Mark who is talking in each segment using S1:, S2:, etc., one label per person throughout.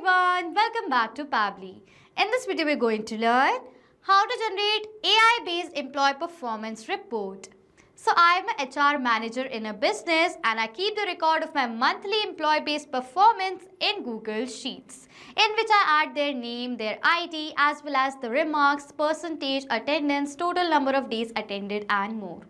S1: everyone, welcome back to Pabbly. In this video, we're going to learn how to generate AI-based employee performance report. So I am an HR manager in a business and I keep the record of my monthly employee-based performance in Google Sheets, in which I add their name, their ID, as well as the remarks, percentage, attendance, total number of days attended and more.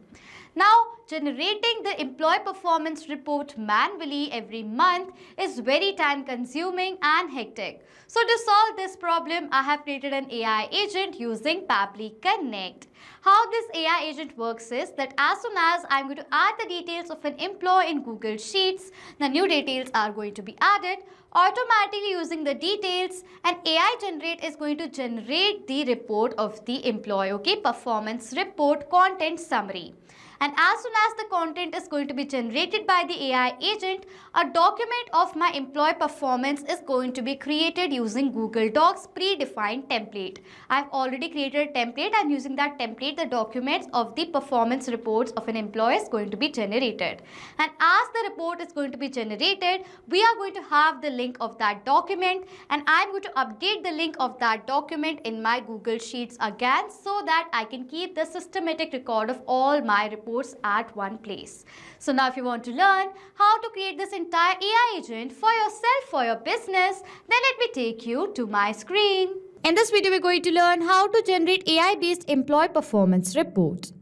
S1: Now, generating the employee performance report manually every month is very time consuming and hectic. So to solve this problem, I have created an AI agent using Pabbly Connect. How this AI agent works is that as soon as I'm going to add the details of an employee in Google Sheets, the new details are going to be added. Automatically using the details, an AI generate is going to generate the report of the employee, performance report content summary. And as soon as the content is going to be generated by the AI agent, a document of my employee performance is going to be created using Google Docs predefined template. I've already created a template and using that template, the documents of the performance reports of an employee is going to be generated. And as the report is going to be generated, we are going to have the link of that document and I'm going to update the link of that document in my Google Sheets again so that I can keep the systematic record of all my reports at one place. So now if you want to learn how to create this entire AI agent for yourself, for your business, then let me take you to my screen. In this video, we're going to learn how to generate AI-based employee performance reports.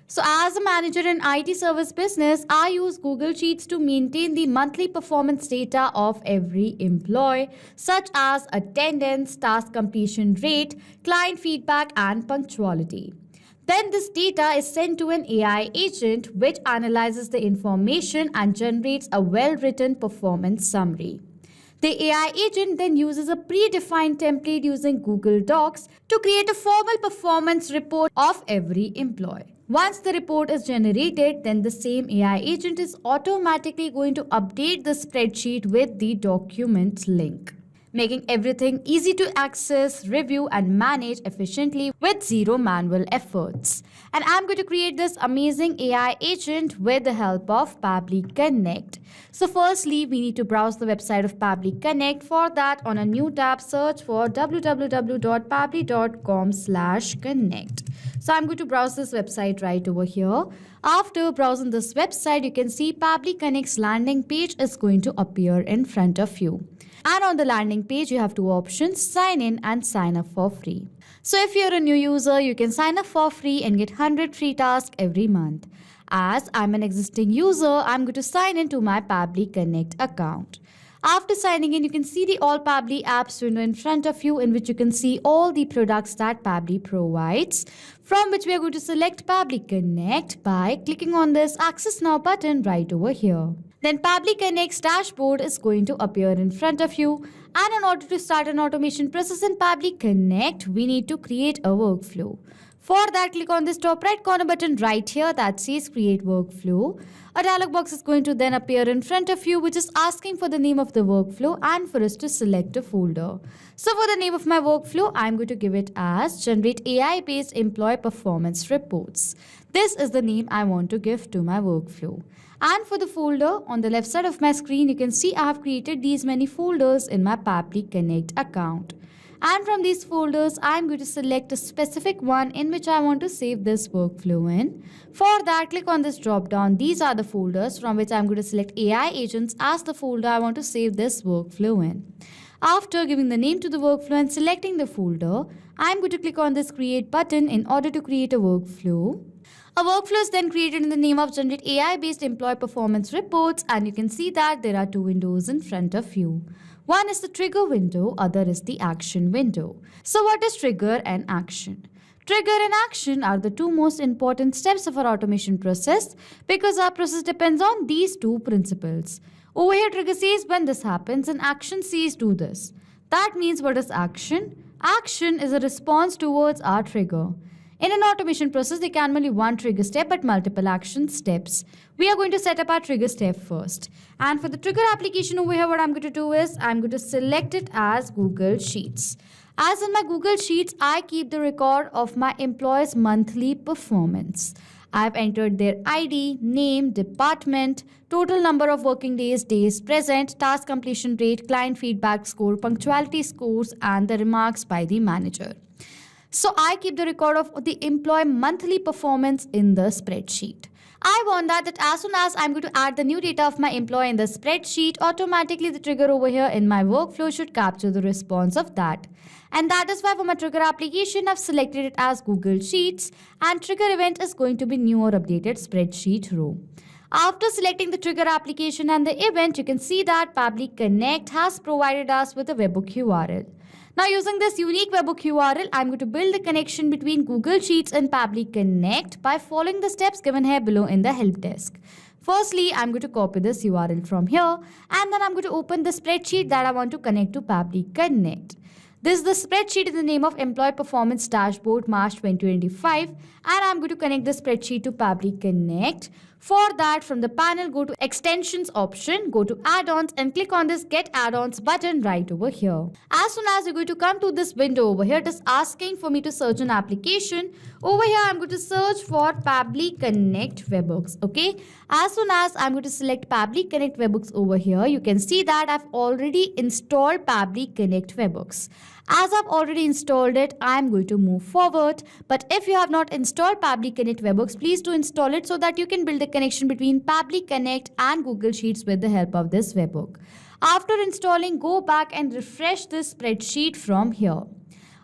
S1: So as a manager in IT service business, I use Google Sheets to maintain the monthly performance data of every employee, such as attendance, task completion rate, client feedback, and punctuality. Then this data is sent to an AI agent which analyzes the information and generates a well-written performance summary. The AI agent then uses a predefined template using Google Docs to create a formal performance report of every employee. Once the report is generated, then the same AI agent is automatically going to update the spreadsheet with the document link, making everything easy to access, review, and manage efficiently with zero manual efforts. And I'm going to create this amazing AI agent with the help of Pabbly Connect. So firstly, we need to browse the website of Pabbly Connect. For that, on a new tab, search for www.pabbly.com/connect. So I'm going to browse this website right over here. After browsing this website, you can see Pabbly Connect's landing page is going to appear in front of you. And on the landing page, you have two options, sign in and sign up for free. So if you're a new user, you can sign up for free and get 100 free tasks every month. As I'm an existing user, I'm going to sign in to my Pabbly Connect account. After signing in, you can see the All Pabbly apps window in front of you, in which you can see all the products that Pabbly provides, from which we are going to select Pabbly Connect by clicking on this Access Now button right over here. Then Pabbly Connect's dashboard is going to appear in front of you. And in order to start an automation process in Pabbly Connect, we need to create a workflow. For that, click on this top right corner button right here that says Create Workflow. A dialog box is going to then appear in front of you, which is asking for the name of the workflow and for us to select a folder. So for the name of my workflow, I'm going to give it as Generate AI-based Employee Performance Reports. This is the name I want to give to my workflow. And for the folder, on the left side of my screen, you can see I have created these many folders in my Pabbly Connect account. And from these folders, I'm going to select a specific one in which I want to save this workflow in. For that, click on this drop down. These are the folders from which I'm going to select AI agents as the folder I want to save this workflow in. After giving the name to the workflow and selecting the folder, I'm going to click on this create button in order to create a workflow. A workflow is then created in the name of Generate AI-based Employee Performance Reports, and you can see that there are two windows in front of you. One is the trigger window, other is the action window. So what is trigger and action? Trigger and action are the two most important steps of our automation process because our process depends on these two principles. Over here, trigger says when this happens and action says do this. That means what is action? Action is a response towards our trigger. In an automation process, there can be only one trigger step but multiple action steps. We are going to set up our trigger step first. And for the trigger application over here, what I'm going to do is I'm going to select it as Google Sheets. As in my Google Sheets, I keep the record of my employees' monthly performance. I've entered their ID, name, department, total number of working days, days present, task completion rate, client feedback score, punctuality scores, and the remarks by the manager. So I keep the record of the employee monthly performance in the spreadsheet. I want that as soon as I'm going to add the new data of my employee in the spreadsheet, automatically the trigger over here in my workflow should capture the response of that. And that is why for my trigger application, I've selected it as Google Sheets, and trigger event is going to be new or updated spreadsheet row. After selecting the trigger application and the event, you can see that Pabbly Connect has provided us with a webhook URL. Now using this unique webhook URL, I'm going to build the connection between Google Sheets and Pabbly Connect by following the steps given here below in the help desk. Firstly, I'm going to copy this URL from here, and then I'm going to open the spreadsheet that I want to connect to Pabbly Connect. This is the spreadsheet in the name of Employee Performance Dashboard March 2025, and I'm going to connect the spreadsheet to Pabbly Connect. For that, from the panel, go to Extensions option, go to Add-ons and click on this Get Add-ons button right over here. As soon as you're going to come to this window over here, it is asking for me to search an application. Over here, I'm going to search for Pabbly Connect Webhooks. Okay. As soon as I'm going to select Pabbly Connect Webhooks over here, you can see that I've already installed Pabbly Connect Webhooks. As I've already installed it, I'm going to move forward. But if you have not installed Pabbly Connect Webhooks, please do install it so that you can build a connection between Pabbly Connect and Google Sheets with the help of this webhook. After installing, go back and refresh this spreadsheet from here.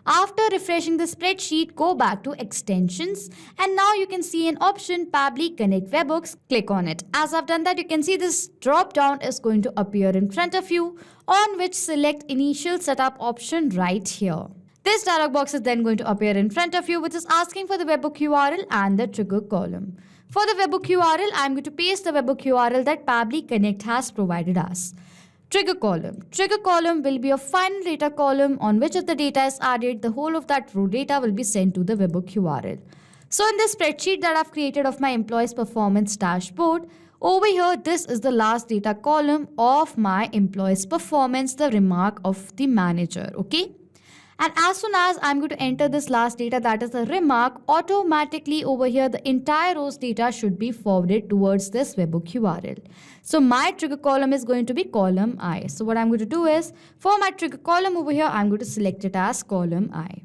S1: After refreshing the spreadsheet, go back to Extensions, and now you can see an option Pabbly Connect Webhooks. Click on it. As I've done that, you can see this drop down is going to appear in front of you, on which select Initial Setup option right here. This dialog box is then going to appear in front of you, which is asking for the webhook URL and the trigger column. For the webhook URL, I'm going to paste the webhook URL that Pabbly Connect has provided us. Trigger column. Trigger column will be a final data column on which if the data is added, the whole of that row data will be sent to the webhook URL. So in this spreadsheet that I've created of my employees performance dashboard, over here, this is the last data column of my employees performance, the remark of the manager. Okay. And as soon as I'm going to enter this last data, that is the remark, automatically over here, the entire row's data should be forwarded towards this webhook URL. So my trigger column is going to be column I. So what I'm going to do is, for my trigger column over here, I'm going to select it as column I.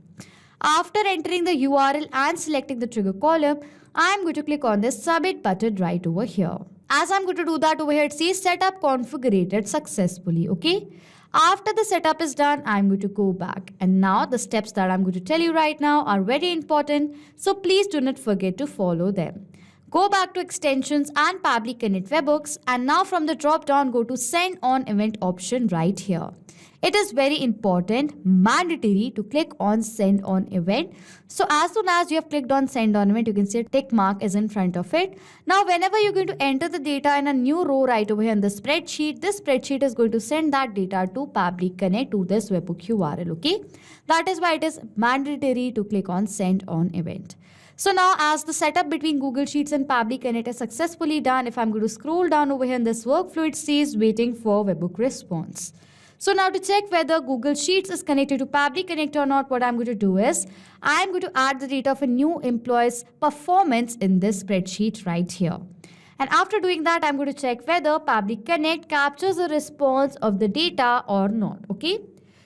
S1: After entering the URL and selecting the trigger column, I'm going to click on this submit button right over here. As I'm going to do that over here, it says setup configured successfully. Okay. After the setup is done, I'm going to go back. And now the steps that I'm going to tell you right now are very important. So please do not forget to follow them. Go back to Extensions and Pabbly Connect Webhooks. And now from the drop down, go to Send on Event option right here. It is very important, mandatory to click on Send on Event. So as soon as you have clicked on Send on Event, you can see a tick mark is in front of it. Now, whenever you're going to enter the data in a new row right over here in the spreadsheet, this spreadsheet is going to send that data to Pabbly Connect to this webhook URL. Okay, that is why it is mandatory to click on Send on Event. So now as the setup between Google Sheets and Pabbly Connect is successfully done, if I'm going to scroll down over here in this workflow, it says waiting for webhook response. So now to check whether Google Sheets is connected to Pabbly Connect or not, what I'm going to do is, I'm going to add the data of a new employee's performance in this spreadsheet right here. And after doing that, I'm going to check whether Pabbly Connect captures a response of the data or not. Okay.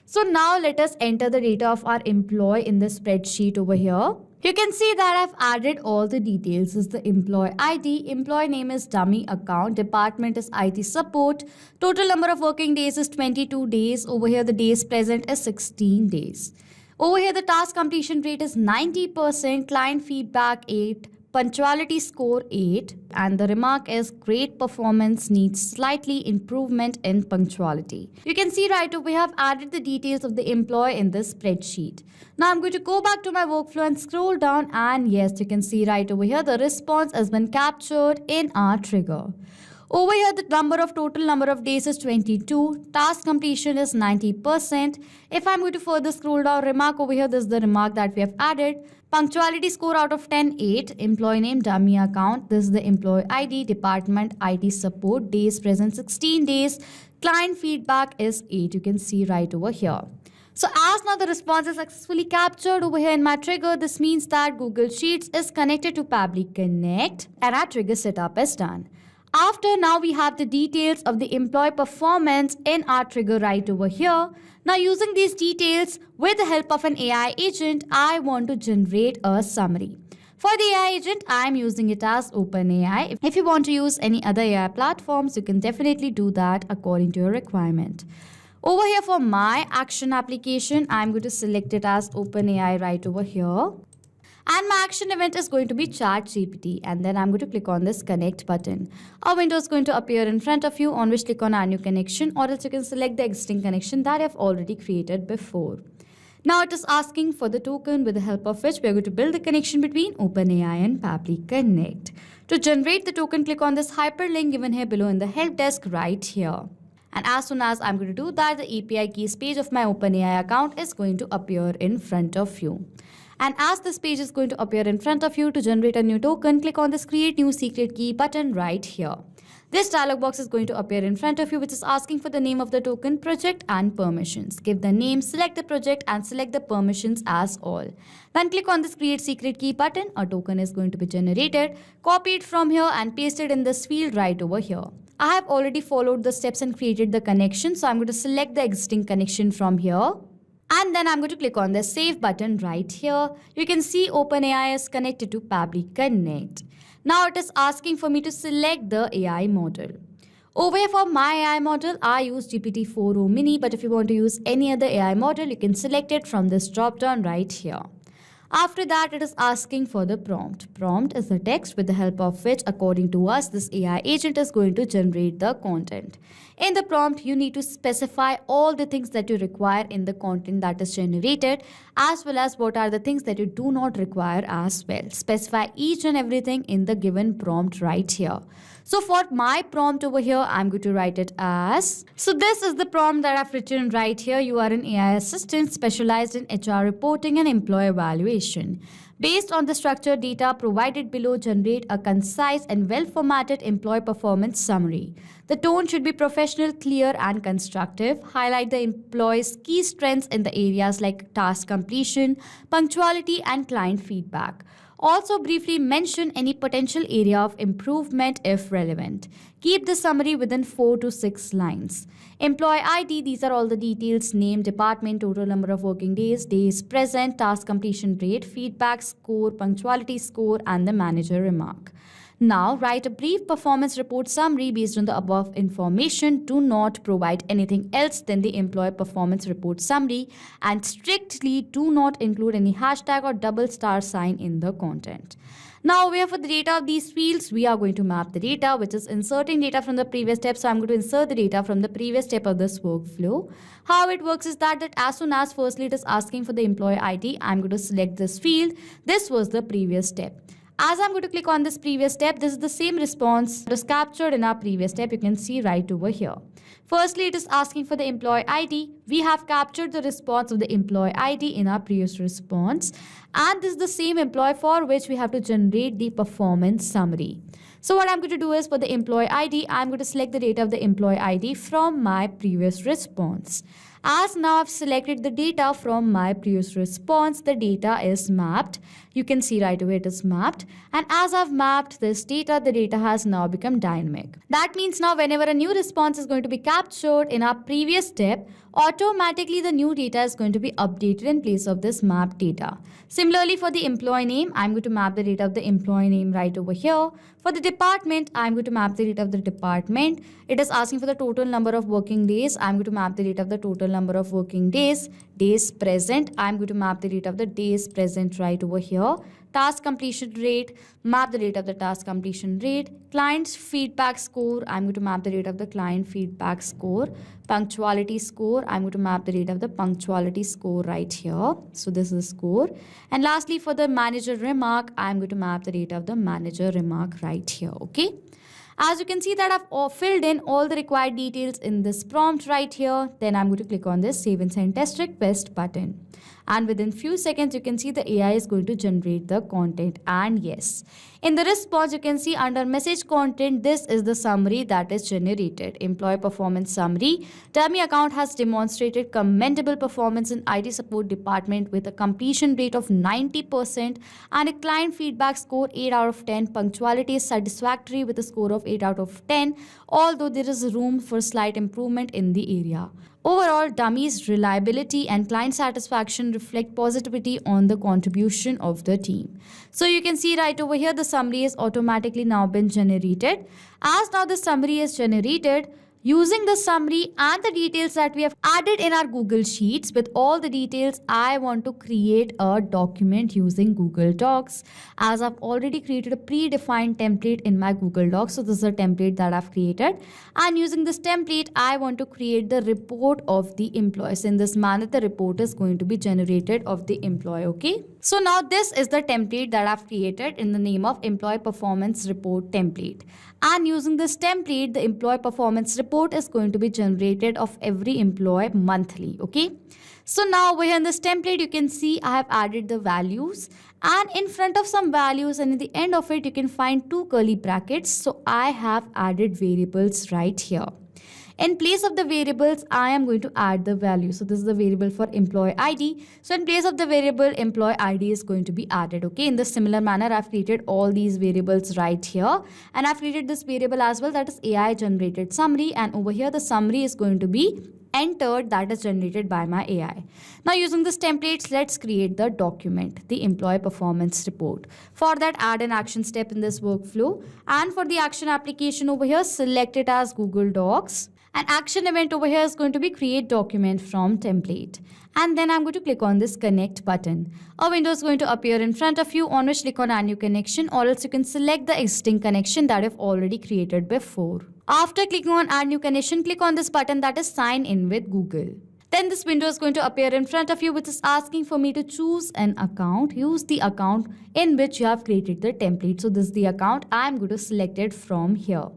S1: So now let us enter the data of our employee in the spreadsheet over here. You can see that I've added all the details. This is the employee ID, employee name is dummy account, department is IT support, total number of working days is 22 days. Over here the days present is 16 days. Over here the task completion rate is 90%, client feedback 8, punctuality score 8, and the remark is great performance needs slightly improvement in punctuality. You can see right over here, I have added the details of the employee in this spreadsheet. Now I'm going to go back to my workflow and scroll down, and yes, you can see right over here the response has been captured in our trigger. Over here, the total number of days is 22. Task completion is 90%. If I'm going to further scroll down, remark over here, this is the remark that we have added. Punctuality score out of 10, 8. Employee name, dummy account. This is the employee ID, department, IT support. Days present, 16 days. Client feedback is 8. You can see right over here. So as now the response is successfully captured over here in my trigger, this means that Google Sheets is connected to Pabbly Connect and our trigger setup is done. After now we have the details of the employee performance in our trigger right over here. Now using these details with the help of an AI agent, I want to generate a summary. For the AI agent, I am using it as OpenAI. If you want to use any other AI platforms, you can definitely do that according to your requirement. Over here for my action application, I'm going to select it as OpenAI right over here. And my action event is going to be ChatGPT. And then I'm going to click on this connect button. A window is going to appear in front of you on which click on add new connection, or else you can select the existing connection that I've already created before. Now it is asking for the token with the help of which we are going to build the connection between OpenAI and Pabbly Connect. To generate the token, click on this hyperlink given here below in the help desk right here. And as soon as I'm going to do that, the API keys page of my OpenAI account is going to appear in front of you. And as this page is going to appear in front of you, to generate a new token, click on this create new secret key button right here. This dialog box is going to appear in front of you, which is asking for the name of the token, project and permissions. Give the name, select the project and select the permissions as all. Then click on this create secret key button. A token is going to be generated. Copy it from here and paste it in this field right over here. I have already followed the steps and created the connection. So I'm going to select the existing connection from here. And then I'm going to click on the save button right here. You can see OpenAI is connected to Pabbly Connect. Now it is asking for me to select the AI model. Over here for my AI model, I use GPT-4o mini, but if you want to use any other AI model, you can select it from this drop down right here. After that, it is asking for the prompt. Prompt is the text with the help of which, according to us, this AI agent is going to generate the content. In the prompt, you need to specify all the things that you require in the content that is generated, as well as what are the things that you do not require as well. Specify each and everything in the given prompt right here. So for my prompt over here, I'm going to write it as, so this is the prompt that I've written right here. You are an AI assistant specialized in HR reporting and employee evaluation. Based on the structured data provided below, generate a concise and well-formatted employee performance summary. The tone should be professional, clear, and constructive. Highlight the employee's key strengths in the areas like task completion, punctuality, and client feedback. Also briefly mention any potential area of improvement if relevant. Keep the summary within 4 to 6 lines. Employee ID, these are all the details: name, department, total number of working days, days present, task completion rate, feedback score, punctuality score, and the manager remark. Now, write a brief performance report summary based on the above information. Do not provide anything else than the employee performance report summary, and strictly do not include any hashtag or double star sign in the content. Now, where for the data of these fields, we are going to map the data, which is inserting data from the previous step. So I'm going to insert the data from the previous step of this workflow. How it works is that as soon as firstly it is asking for the employee ID, I'm going to select this field. This was the previous step. As I'm going to click on this previous step, this is the same response that was captured in our previous step. You can see right over here. Firstly, it is asking for the employee ID. We have captured the response of the employee ID in our previous response. And this is the same employee for which we have to generate the performance summary. So what I'm going to do is for the employee ID, I'm going to select the data of the employee ID from my previous response. As now I've selected the data from my previous response, the data is mapped. You can see right away it is mapped. And as I've mapped this data, the data has now become dynamic. That means now whenever a new response is going to be captured in our previous step, automatically the new data is going to be updated in place of this mapped data. Similarly, for the employee name, I'm going to map the data of the employee name right over here. For the department, I'm going to map the data of the department. It is asking for the total number of working days. I'm going to map the data of the total number of working days. Days present, I'm going to map the data of the days present right over here. Task completion rate, map the data of the task completion rate. Client's feedback score, I'm going to map the data of the client feedback score. Punctuality score, I'm going to map the data of the punctuality score right here. So this is the score. And lastly, for the manager remark, I'm going to map the data of the manager remark right here. Okay. As you can see that I've filled in all the required details in this prompt right here. Then I'm going to click on this save and send test request button. And within few seconds, you can see the AI is going to generate the content. And yes, in the response, you can see under message content, this is the summary that is generated. Employee performance summary. Dummy account has demonstrated commendable performance in IT support department with a completion rate of 90% and a client feedback score 8 out of 10. Punctuality is satisfactory with a score of 8 out of 10, although there is room for slight improvement in the area. Overall, Dummy's reliability and client satisfaction reflect positivity on the contribution of the team. So you can see right over here, the summary is automatically now been generated. As now the summary is generated, using the summary and the details that we have added in our Google Sheets with all the details, I want to create a document using Google Docs, as I've already created a predefined template in my Google Docs. So this is a template that I've created, and using this template, I want to create the report of the employees. In this manner, the report is going to be generated of the employee. Okay. So now this is the template that I've created in the name of employee performance report template. And using this template, the employee performance report is going to be generated of every employee monthly. Okay. So now over here in this template, you can see I have added the values, and in front of some values and in the end of it, you can find two curly brackets. So I have added variables right here. In place of the variables, I am going to add the value. So this is the variable for employee ID. So in place of the variable, employee ID is going to be added. Okay. In the similar manner, I've created all these variables right here. And I've created this variable as well, that is AI generated summary. And over here, the summary is going to be entered, that is generated by my AI. Now using this templates, let's create the document, the employee performance report. For that, add an action step in this workflow. And for the action application over here, select it as Google Docs. An action event over here is going to be create document from template. And then I'm going to click on this connect button. A window is going to appear in front of you, on which click on add new connection, or else you can select the existing connection that you've already created before. After clicking on add new connection, click on this button that is sign in with Google. Then this window is going to appear in front of you, which is asking for me to choose an account. Use the account in which you have created the template. So this is the account. I'm going to select it from here.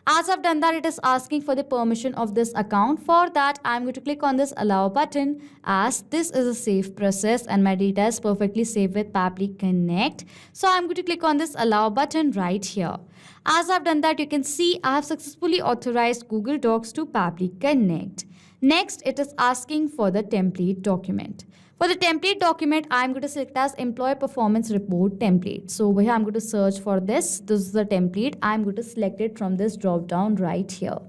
S1: As I've done that, it is asking for the permission of this account. For that, I'm going to click on this allow button, as this is a safe process and my data is perfectly safe with Pabbly Connect. So I'm going to click on this allow button right here. As I've done that, you can see I have successfully authorized Google Docs to Pabbly Connect. Next, it is asking for the template document. For the template document, I'm going to select as employee performance report template. So over here, I'm going to search for this. This is the template. I'm going to select it from this drop down right here.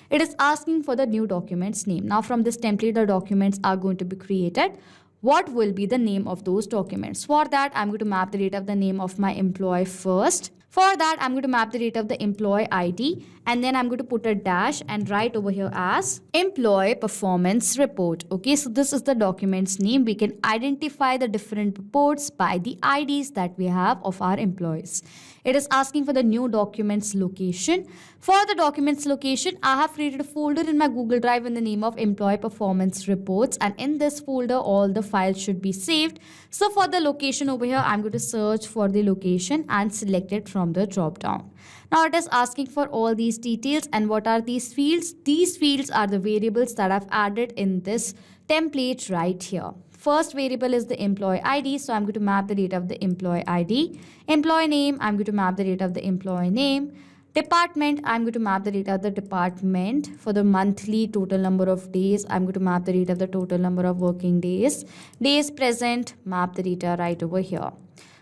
S1: It is asking for the new document's name. Now from this template, the documents are going to be created. What will be the name of those documents? For that, I'm going to map the data of the name of my employee first. For that, I'm going to map the data of the employee ID, and then I'm going to put a dash and write over here as employee performance report. Okay, so this is the document's name. We can identify the different reports by the IDs that we have of our employees. It is asking for the new document's location. For the document's location, I have created a folder in my Google Drive in the name of employee performance reports, and in this folder, all the files should be saved. So for the location over here, I'm going to search for the location and select it from the drop down. Now it is asking for all these details, and what are these fields? These fields are the variables that I've added in this template right here. First variable is the employee ID, so I'm going to map the data of the employee ID. Employee name, I'm going to map the data of the employee name. Department, I'm going to map the data of the department. For the monthly total number of days, I'm going to map the data of the total number of working days. Days present, map the data right over here.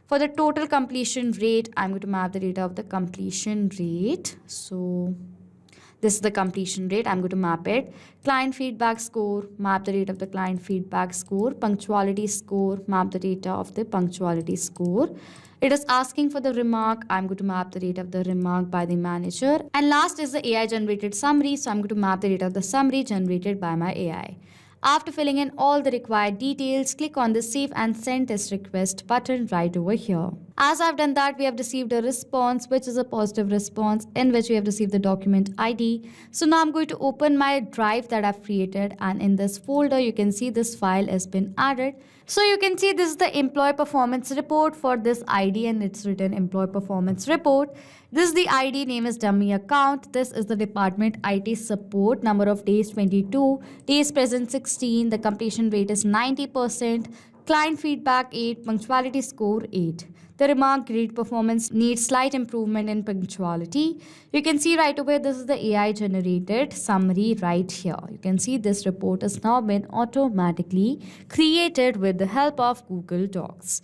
S1: For the total completion rate, I'm going to map the data of the completion rate. So this is the completion rate. I'm going to map it. Client feedback score, map the data of the client feedback score. Punctuality score, map the data of the punctuality score. It is asking for the remark. I'm going to map the data of the remark by the manager. And last is the AI generated summary. So I'm going to map the data of the summary generated by my AI. After filling in all the required details, click on the Save and Send Test Request button right over here. As I've done that, we have received a response, which is a positive response in which we have received the document ID. So now I'm going to open my drive that I've created, and in this folder, you can see this file has been added. So you can see this is the employee performance report for this ID, and it's written employee performance report. This is the ID, name is dummy account. This is the department IT support, number of days 22, days present 16, the completion rate is 90%, client feedback 8, punctuality score 8. The remark great performance needs slight improvement in punctuality. You can see right away this is the AI generated summary right here. You can see this report has now been automatically created with the help of Google Docs.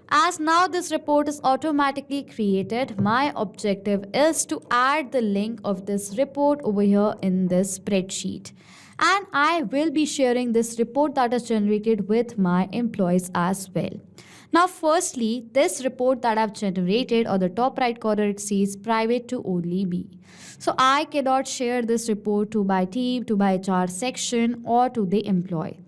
S1: As now this report is automatically created, my objective is to add the link of this report over here in this spreadsheet. And I will be sharing this report that is generated with my employees as well. Now, firstly, this report that I've generated, or the top right corner, it says private to only me. So I cannot share this report to my team, to my HR section, or to the employee.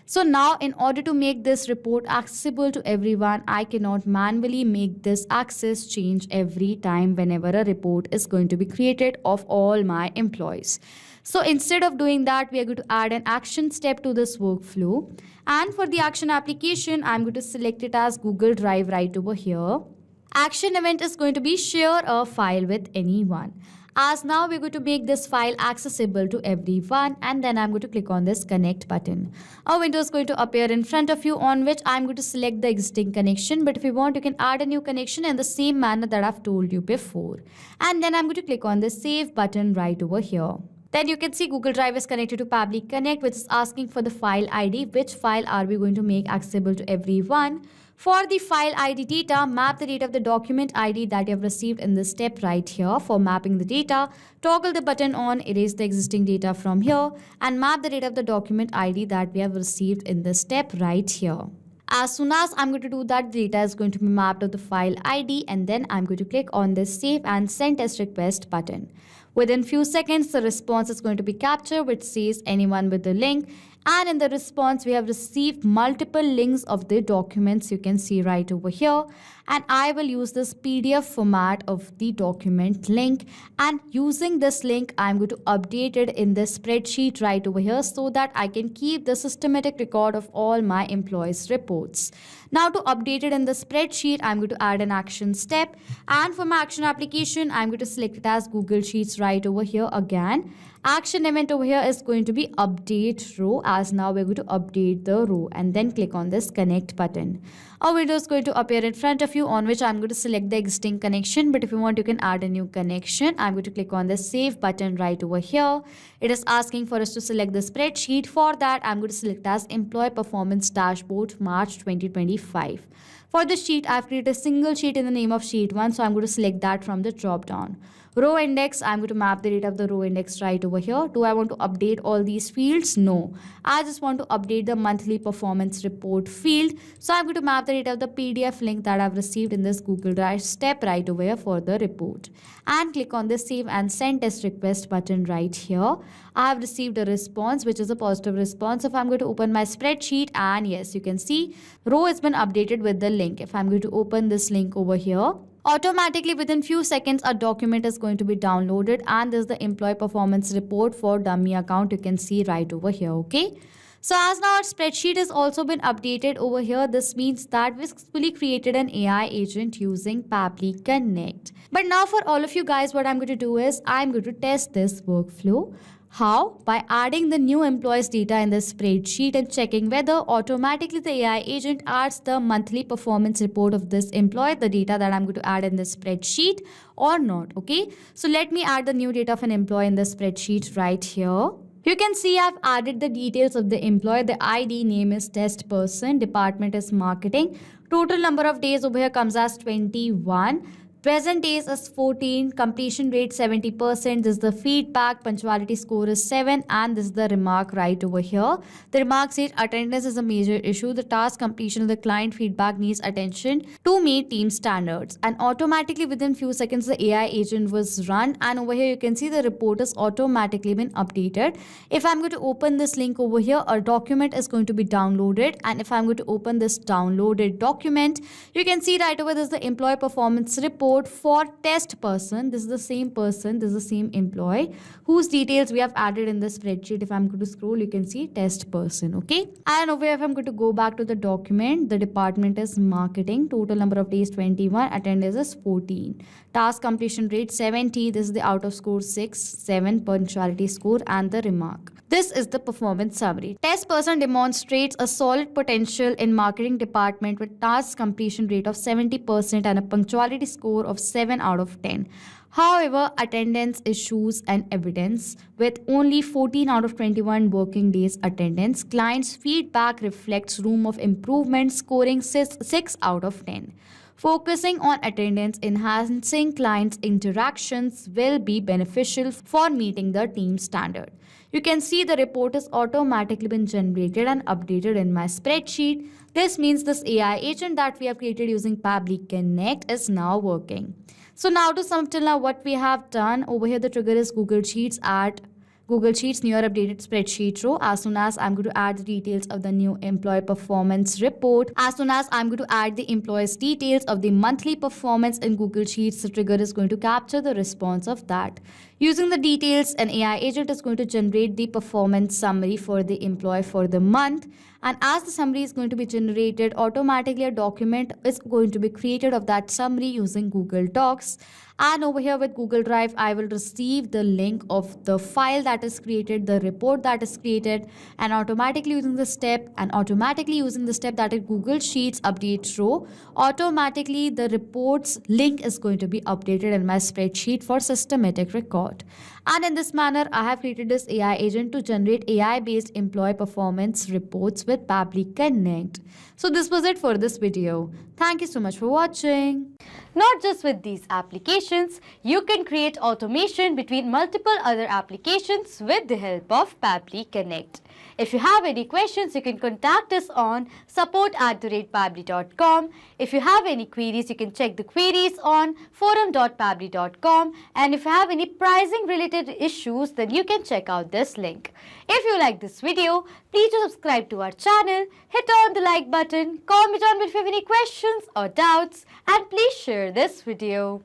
S1: So now, in order to make this report accessible to everyone, I cannot manually make this access change every time whenever a report is going to be created of all my employees. So instead of doing that, we are going to add an action step to this workflow. And for the action application, I'm going to select it as Google Drive right over here. Action event is going to be share a file with anyone. As now we're going to make this file accessible to everyone, and then I'm going to click on this connect button. A window is going to appear in front of you on which I'm going to select the existing connection, but if you want you can add a new connection in the same manner that I've told you before. And then I'm going to click on the save button right over here. Then you can see Google Drive is connected to Pabbly Connect, which is asking for the file ID. Which file are we going to make accessible to everyone? For the file ID data, map the data of the document ID that you have received in this step right here. For mapping the data, toggle the button on, erase the existing data from here, and map the data of the document ID that we have received in this step right here. As soon as I'm going to do that, the data is going to be mapped of the file ID, and then I'm going to click on this save and send test request button. Within few seconds, the response is going to be captured, which says anyone with the link. And in the response, we have received multiple links of the documents you can see right over here. And I will use this PDF format of the document link. And using this link, I'm going to update it in this spreadsheet right over here so that I can keep the systematic record of all my employees' reports. Now to update it in the spreadsheet, I'm going to add an action step. And for my action application, I'm going to select it as Google Sheets right over here again. Action event over here is going to be update row, as now we're going to update the row, and then click on this connect button. A window is going to appear in front of you on which I'm going to select the existing connection, but if you want you can add a new connection. I'm going to click on the save button right over here. It is asking for us to select the spreadsheet. For that, I'm going to select as employee performance dashboard March 2025. For this sheet, I've created a single sheet in the name of sheet 1, so I'm going to select that from the drop down. Row index, I'm going to map the data of the row index right over here. Do I want to update all these fields? No. I just want to update the monthly performance report field. So I'm going to map the data of the PDF link that I've received in this Google Drive step right over here for the report. And click on the save and send test request button right here. I have received a response, which is a positive response. If I'm going to open my spreadsheet, and yes, you can see row has been updated with the link. If I'm going to open this link over here, automatically within few seconds a document is going to be downloaded, and this is the employee performance report for dummy account you can see right over here. Okay, so as now our spreadsheet has also been updated over here, this means that we successfully created an AI agent using Pabbly Connect. But now for all of you guys, what I'm going to do is I'm going to test this workflow. How? By adding the new employees data in the spreadsheet and checking whether automatically the AI agent adds the monthly performance report of this employee, the data that I'm going to add in this spreadsheet, or not. Okay, so let me add the new data of an employee in the spreadsheet right here. You can see I've added the details of the employee. The ID name is test person, department is marketing, total number of days over here comes as 21. Present days is 14, completion rate 70%. This is the feedback, punctuality score is 7, and this is the remark right over here. The remark says attendance is a major issue. The task completion of the client feedback needs attention to meet team standards. And automatically within few seconds, the AI agent was run. And over here, you can see the report has automatically been updated. If I'm going to open this link over here, a document is going to be downloaded. And if I'm going to open this downloaded document, you can see right over this the employee performance report for test person. This is the same person, this is the same employee whose details we have added in the spreadsheet. If I'm going to scroll, you can see test person. Okay, and over here, if I'm going to go back to the document, the department is marketing, total number of days 21, attendance is 14, task completion rate 70. This is the out of score 6, 7 punctuality score, and the remark. This is the performance summary. Test person demonstrates a solid potential in marketing department with task completion rate of 70% and a punctuality score of 7 out of 10. However, attendance issues and evidence with only 14 out of 21 working days attendance. Client's feedback reflects room of improvement, scoring 6 out of 10. Focusing on attendance, enhancing clients' interactions will be beneficial for meeting the team standard. You can see the report has automatically been generated and updated in my spreadsheet. This means this AI agent that we have created using Pabbly Connect is now working. So now to sum till now what we have done, over here the trigger is Google Sheets at Google Sheets newer updated spreadsheet row. As soon as I'm going to add the details of the new employee performance report, as soon as I'm going to add the employee's details of the monthly performance in Google Sheets, the trigger is going to capture the response of that. Using the details, an AI agent is going to generate the performance summary for the employee for the month. And as the summary is going to be generated, automatically a document is going to be created of that summary using Google Docs. And over here with Google Drive, I will receive the link of the file that is created, the report that is created, and automatically using the step that is Google Sheets update row, automatically the report's link is going to be updated in my spreadsheet for systematic record. And in this manner, I have created this AI agent to generate AI-based employee performance reports with Pabbly Connect. So this was it for this video. Thank you so much for watching. Not just with these applications, you can create automation between multiple other applications with the help of Pabbly Connect. If you have any questions, you can contact us on support@pabbly.com. If you have any queries, you can check the queries on forum.pabbly.com. And if you have any pricing related issues, then you can check out this link. If you like this video, please do subscribe to our channel, hit on the like button, comment on if you have any questions or doubts, and please share this video.